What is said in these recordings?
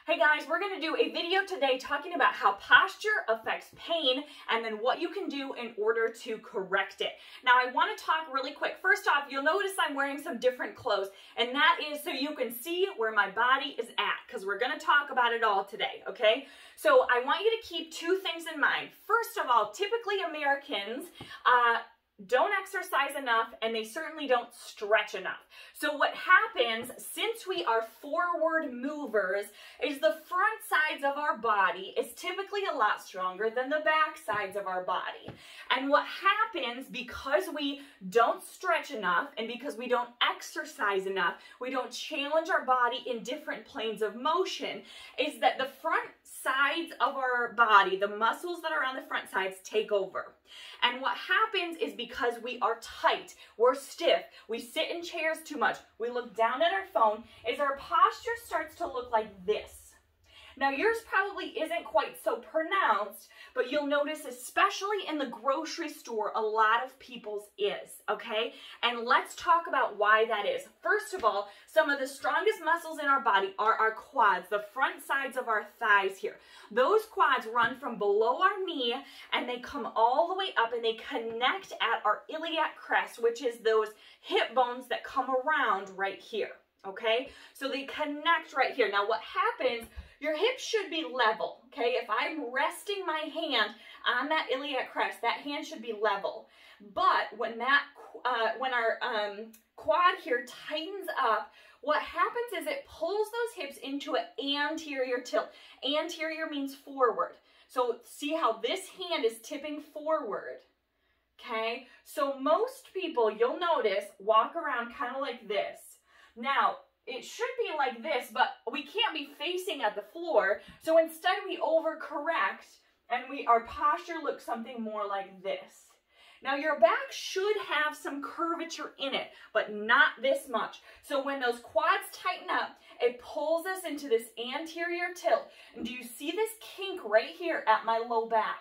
Hey guys, we're going to do a video today talking about how posture affects pain and then what you can do in order to correct it. Now I want to talk really quick. First off, you'll notice I'm wearing some different clothes, and that is so you can see where my body is at, because we're going to talk about it all today, okay? So I want you to keep two things in mind. First of all, typically Americans don't exercise enough, and they certainly don't stretch enough. So what happens, since we are forward movers, is the front sides of our body is typically a lot stronger than the back sides of our body. And what happens, because we don't stretch enough and because we don't exercise enough, we don't challenge our body in different planes of motion, is that the front sides of our body, the muscles that are on the front sides, take over. And what happens is, because we are tight, we're stiff, we sit in chairs too much, we look down at our phone, is our posture starts to look like this. Now yours probably isn't quite so pronounced, but you'll notice, especially in the grocery store, a lot of people's is, okay? And let's talk about why that is. First of all, some of the strongest muscles in our body are our quads, the front sides of our thighs here. Those quads run from below our knee and they come all the way up and they connect at our iliac crest, which is those hip bones that come around right here, okay? So they connect right here. Now what happens, your hips should be level, okay? If I'm resting my hand on that iliac crest, that hand should be level. But when our quad here tightens up, what happens is it pulls those hips into an anterior tilt. Anterior means forward. So see how this hand is tipping forward, okay? So most people, you'll notice, walk around kind of like this. Now, it should be like this, but we can't be facing at the floor. So instead we overcorrect and our posture looks something more like this. Now your back should have some curvature in it, but not this much. So when those quads tighten up, it pulls us into this anterior tilt. And do you see this kink right here at my low back?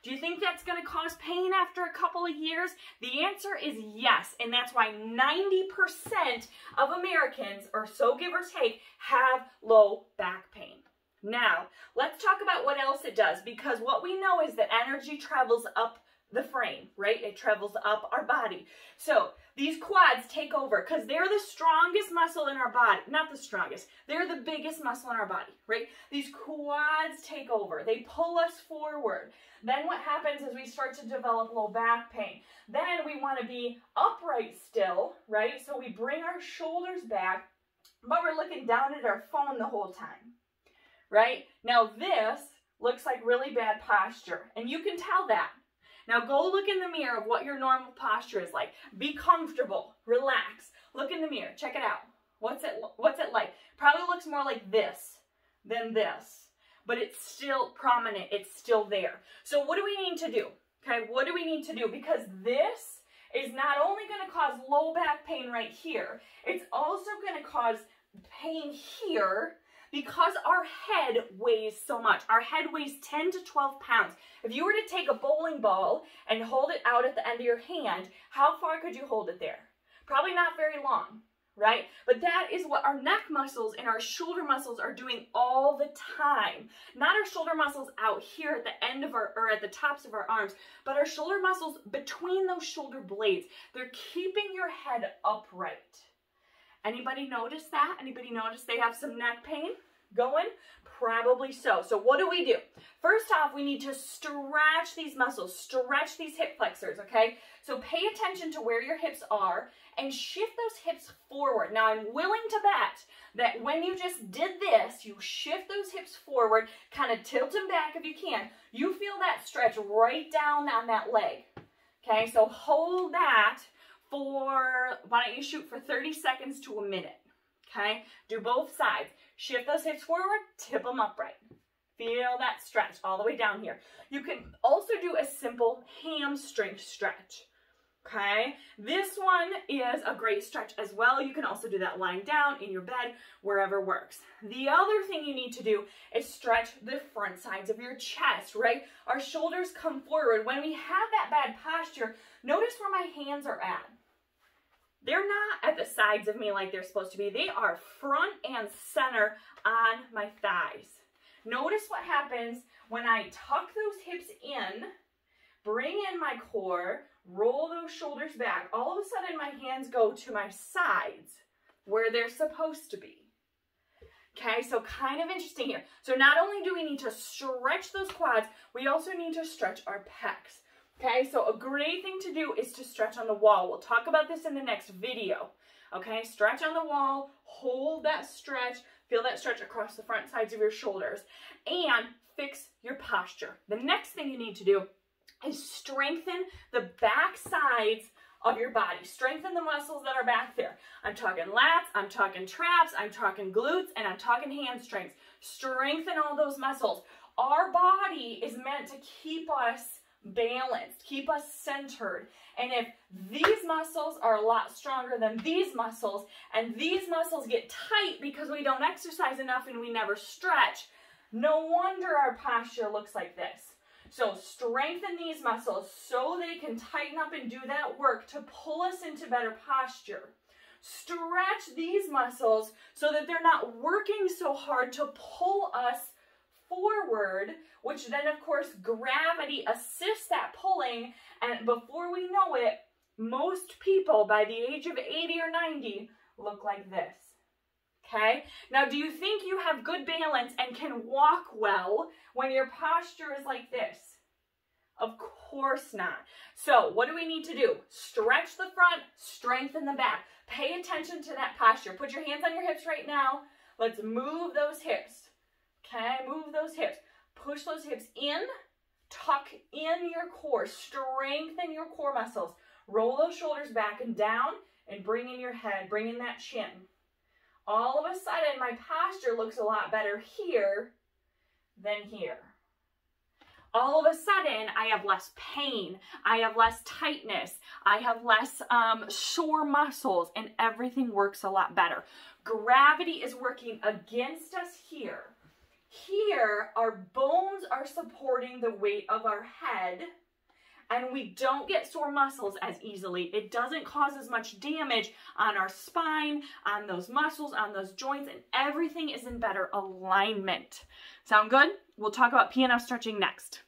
Do you think that's going to cause pain after a couple of years? The answer is yes, and that's why 90% of Americans, or so give or take, have low back pain. Now, let's talk about what else it does, because what we know is that energy travels up the frame, right? It travels up our body. So these quads take over because they're the strongest muscle in our body. Not the strongest. They're the biggest muscle in our body, right? These quads take over. They pull us forward. Then what happens is we start to develop low back pain. Then we want to be upright still, right? So we bring our shoulders back, but we're looking down at our phone the whole time, right? Now this looks like really bad posture, and you can tell that. Now go look in the mirror of what your normal posture is like. Be comfortable, relax. Look in the mirror, check it out. What's it like? Probably looks more like this than this, but it's still prominent, it's still there. So what do we need to do? Okay, what do we need to do? Because this is not only going to cause low back pain right here, it's also going to cause pain here, because our head weighs so much. Our head weighs 10 to 12 pounds. If you were to take a bowling ball and hold it out at the end of your hand, how far could you hold it there? Probably not very long, right? But that is what our neck muscles and our shoulder muscles are doing all the time. Not our shoulder muscles out here at the end of or at the tops of our arms, but our shoulder muscles between those shoulder blades. They're keeping your head upright. Anybody notice that? Anybody notice they have some neck pain going? Probably so. So what do we do? First off, we need to stretch these muscles, stretch these hip flexors, okay? So pay attention to where your hips are and shift those hips forward. Now I'm willing to bet that when you just did this, you shift those hips forward, kind of tilt them back if you can, you feel that stretch right down on that leg, okay? So hold that for, why don't you shoot for 30 seconds to a minute, okay? Do both sides. Shift those hips forward, tip them upright. Feel that stretch all the way down here. You can also do a simple hamstring stretch, okay? This one is a great stretch as well. You can also do that lying down, in your bed, wherever works. The other thing you need to do is stretch the front sides of your chest, right? Our shoulders come forward. When we have that bad posture, notice where my hands are at. They're not at the sides of me like they're supposed to be. They are front and center on my thighs. Notice what happens when I tuck those hips in, bring in my core, roll those shoulders back. All of a sudden, my hands go to my sides where they're supposed to be. Okay, so kind of interesting here. So not only do we need to stretch those quads, we also need to stretch our pecs. Okay, so a great thing to do is to stretch on the wall. We'll talk about this in the next video. Okay, stretch on the wall, hold that stretch, feel that stretch across the front sides of your shoulders, and fix your posture. The next thing you need to do is strengthen the back sides of your body. Strengthen the muscles that are back there. I'm talking lats, I'm talking traps, I'm talking glutes, and I'm talking hamstrings. Strengthen all those muscles. Our body is meant to keep us balanced, keep us centered. And if these muscles are a lot stronger than these muscles, and these muscles get tight because we don't exercise enough and we never stretch, no wonder our posture looks like this. So strengthen these muscles so they can tighten up and do that work to pull us into better posture. Stretch these muscles so that they're not working so hard to pull us forward, which then of course gravity assists that pulling, and before we know it, most people by the age of 80 or 90 look like this. Okay, now do you think you have good balance and can walk well when your posture is like this? Of course not. So what do we need to do? Stretch the front, strengthen the back. Pay attention to that posture. Put your hands on your hips right now. Let's move those hips. Okay, move those hips. Push those hips in, tuck in your core, strengthen your core muscles. Roll those shoulders back and down and bring in your head, bring in that chin. All of a sudden, my posture looks a lot better here than here. All of a sudden, I have less pain, I have less tightness, I have less sore muscles, and everything works a lot better. Gravity is working against us here. Here, our bones are supporting the weight of our head, and we don't get sore muscles as easily. It doesn't cause as much damage on our spine, on those muscles, on those joints, and everything is in better alignment. Sound good? We'll talk about PNF stretching next.